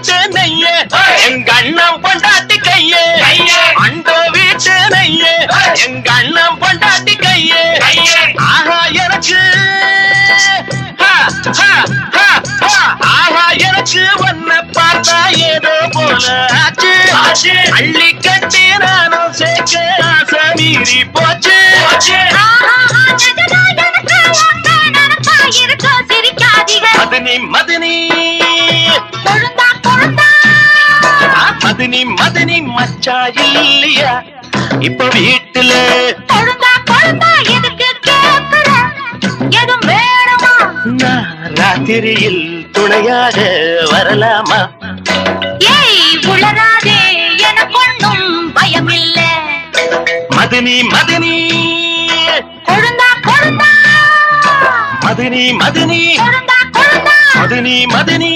வீட்டு நெய்ய எங்க அண்ணன் பொண்டாட்டி கையே அண்டோ வீட்டு நெய்ய எங்க அண்ணன் பொண்டாட்டி கையே ஆஹா எனக்கு ஆஹா எனக்கு ஒன்ன பார்த்தா ஏதோ போல ஆச்சு அள்ளி கட்டி நானும் சேர்க்க ஆசை மீறி போச்சு மதனி மதனி மதனி மதனி மச்சா இல்லையா இப்ப வீட்டுல ராத்திரியில் துணையாக வரலாமா உளராதே எனக்கொன்னும் பயமில்ல மதனி மதனி கொழுந்தா கொழுந்தா மதனி மதனி கொழுந்தா கொழுந்தா மதனி மதனி